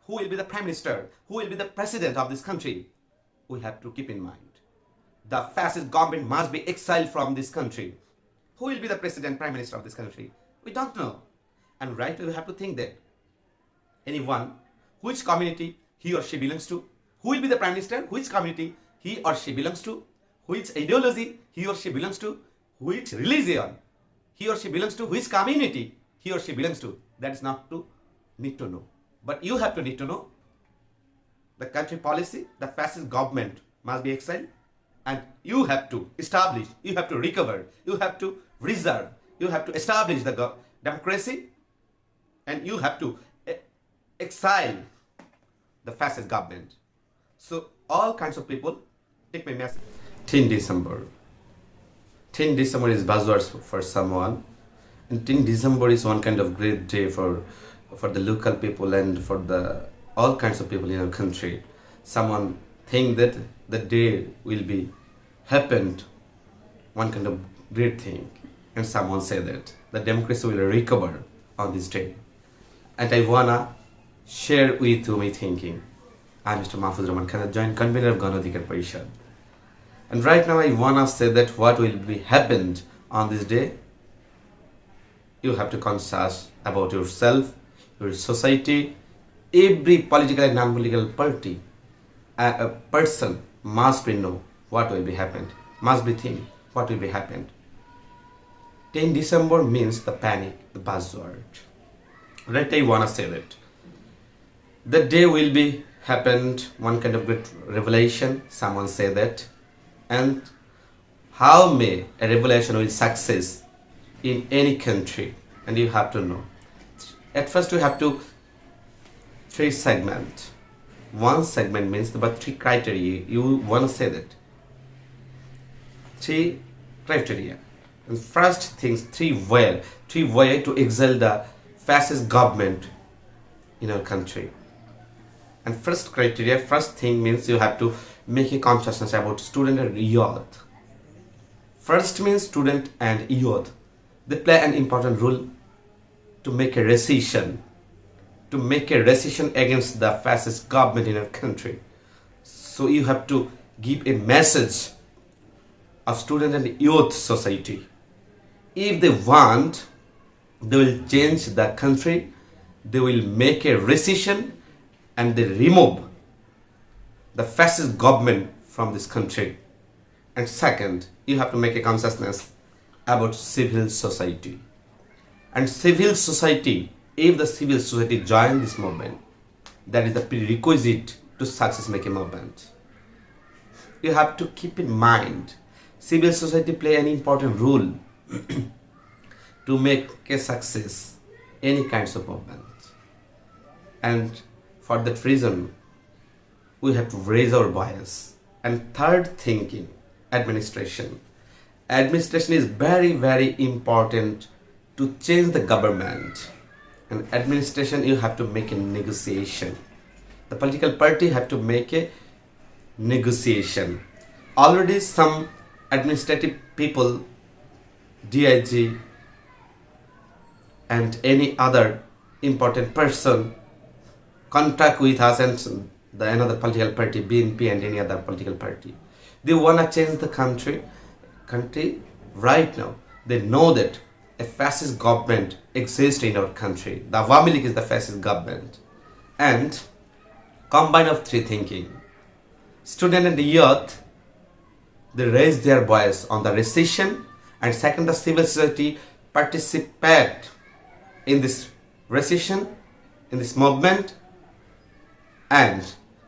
who will be the prime minister, who will be the president of this country, we have to keep in mind. The fascist government must be exiled from this country. Who will be the president, prime minister of this country? We don't know. And right now we have to think that anyone, which community he or she belongs to, who will be the prime minister, which community he or she belongs to, which ideology he or she belongs to, which religion he or she belongs to, which community he or she belongs to. That is not to need to know. But you have to need to know the country policy, the fascist government must be exiled, and you have to establish, you have to recover, you have to reserve, you have to establish the democracy, and you have to exile the fascist government. So all kinds of people take my message. 10 December. 10 December is buzzwords for someone. And 10 December is one kind of great day for the local people and for the all kinds of people in our country. Someone think that the day will be happened, one kind of great thing. And someone say that the democracy will recover on this day. And I wanna share with you my thinking. I'm Mr. Mahfuz Rahman Khan, Joint Convener of Gan Adhikar Parishad. And right now I wanna say that what will be happened on this day. You have to conscious about yourself, your society, every political and non-political party. A person must be know what will be happened, must be think what will be happened. 10 December means the panic, the buzzword. Right, I wanna say that. The day will be happened, one kind of great revelation, someone say that. And how may a revelation will success in any country, and you have to know. At first you have to three segment. One segment means but three criteria. You want to say that. Three criteria. And first things, three way to exile the fascist government in our country. And first criteria, first thing means you have to make a consciousness about student and youth. First means student and youth. They play an important role to make a rescission against the fascist government in our country. So you have to give a message of student and youth society. If they want, they will change the country, they will make a rescission and they remove the fascist government from this country. And second, you have to make a consciousness about civil society. And civil society, if the civil society join this movement, that is the prerequisite to success making movement. You have to keep in mind, civil society play an important role to make a success any kinds of movement. And for that reason, we have to raise our voice. And third thinking, administration. Administration is very, very important to change the government. And administration, you have to make a negotiation. The political party have to make a negotiation. Already some administrative people, DIG and any other important person contact with us and another political party, BNP and any other political party. They want to change the country right now. They know that a fascist government exists in our country. The Awami League is the fascist government. And combine of three thinking. Student and the youth, they raise their voice on the rescission, and second, the civil society participate in this rescission, in this movement, and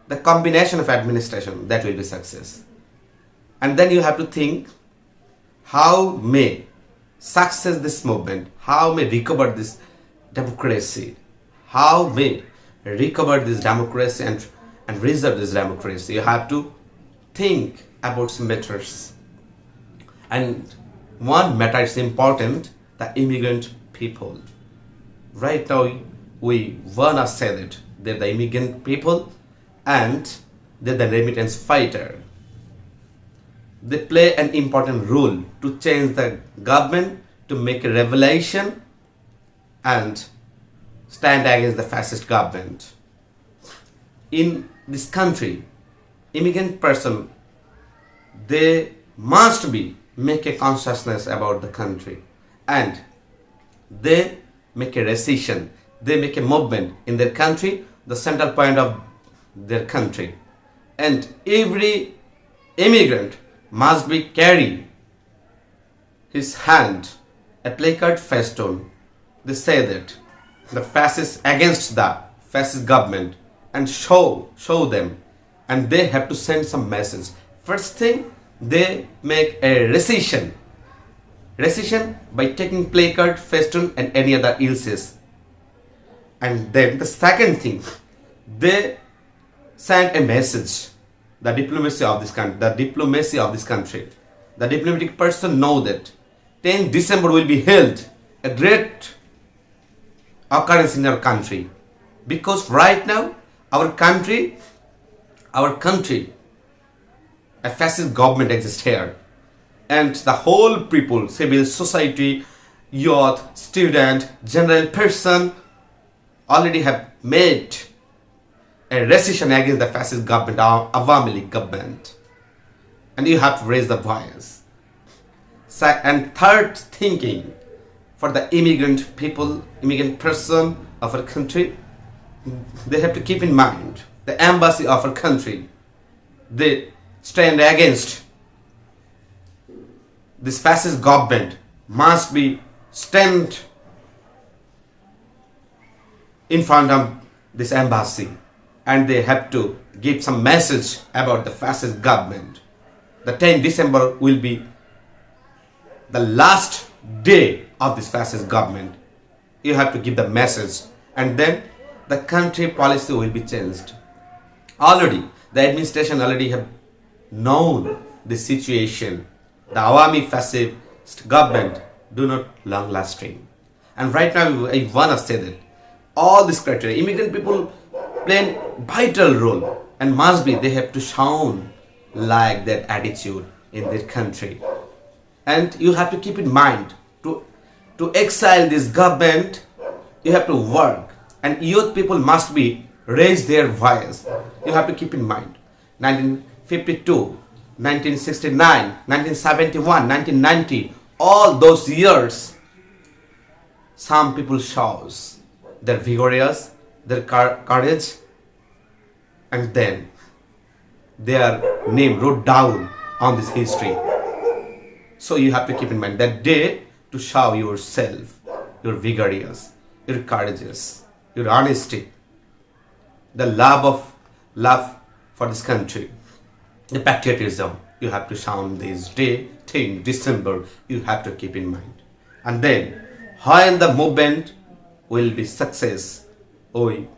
the combination of administration, that will be success. And then you have to think how may success this movement, how may recover this democracy, how may recover this democracy and reserve this democracy. You have to think about some matters. And one matter is important, the immigrant people. Right now we wanna say that they're the immigrant people and they're the remittance fighter. They play an important role to change the government, to make a revelation and stand against the fascist government. in this country, immigrant person, they must be make a consciousness about the country, and they make a decision, they make a movement in their country, the central point of their country. And every immigrant must be carry his hand a placard festoon. They say that the fascists against the fascist government, and show them, and they have to send some message. First thing, they make a recession by taking placard, festoon and any other ills. And then the second thing, they send a message, the diplomacy of this country, the diplomatic person know that 10 December will be held a great occurrence in our country, because right now our country, a fascist government exists here, and the whole people, civil society, youth, student, general person already have made a resistance against the fascist government, our Awami League government, and you have to raise the voice. And third thinking, for the immigrant people, immigrant person of our country, they have to keep in mind the embassy of our country. They stand against this fascist government, must be stand in front of this embassy, and they have to give some message about the fascist government. The 10th December will be the last day of this fascist government. You have to give the message, and then the country policy will be changed. Already the administration already have known the situation. The Awami fascist government do not long lasting, and right now I wanna say that all this criteria, immigrant people play a vital role, and must be they have to show like that attitude in their country. And you have to keep in mind, to exile this government, you have to work, and youth people must be raise their voice. You have to keep in mind 1952, 1969, 1971, 1990, all those years, some people shows their vigorous, their courage, and then their name wrote down on this history. So you have to keep in mind that day to show yourself, your vigorous, your courageous, your honesty, the love for this country, the patriotism. You have to show on this day, 10 December, you have to keep in mind. And then, when the movement will be success, we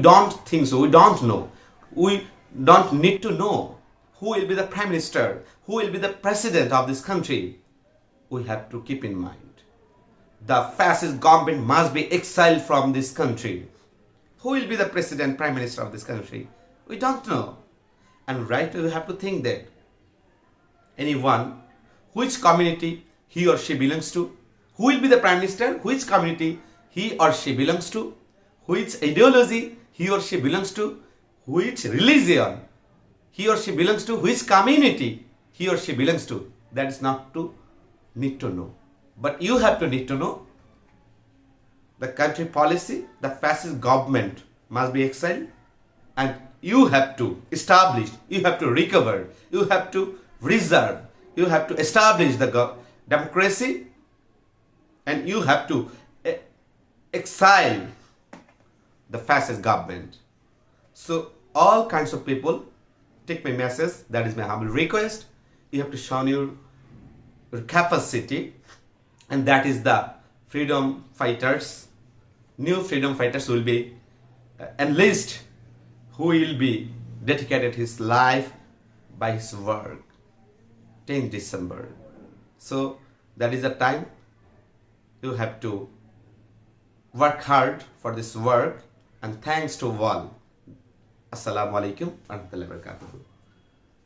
don't think so, we don't know. We don't need to know who will be the prime minister, who will be the president of this country. We have to keep in mind, the fascist government must be exiled from this country. Who will be the president, prime minister of this country? We don't know. And right now you have to think that anyone, which community he or she belongs to, who will be the prime minister, which community he or she belongs to, which ideology he or she belongs to, which religion he or she belongs to, which community he or she belongs to. That is not to need to know. But you have to need to know the country policy, the fascist government must be exiled, and you have to establish, you have to recover, you have to reserve, you have to establish the democracy, and you have to exile the fascist government. So all kinds of people take my message, that is my humble request. You have to show your capacity, and that is the freedom fighters. New freedom fighters will be enlisted, who will be dedicated his life by his work. 10 December. So that is the time you have to work hard for this work, and thanks to all. Assalamu alaikum wa rahmatullahi wa barakatuh.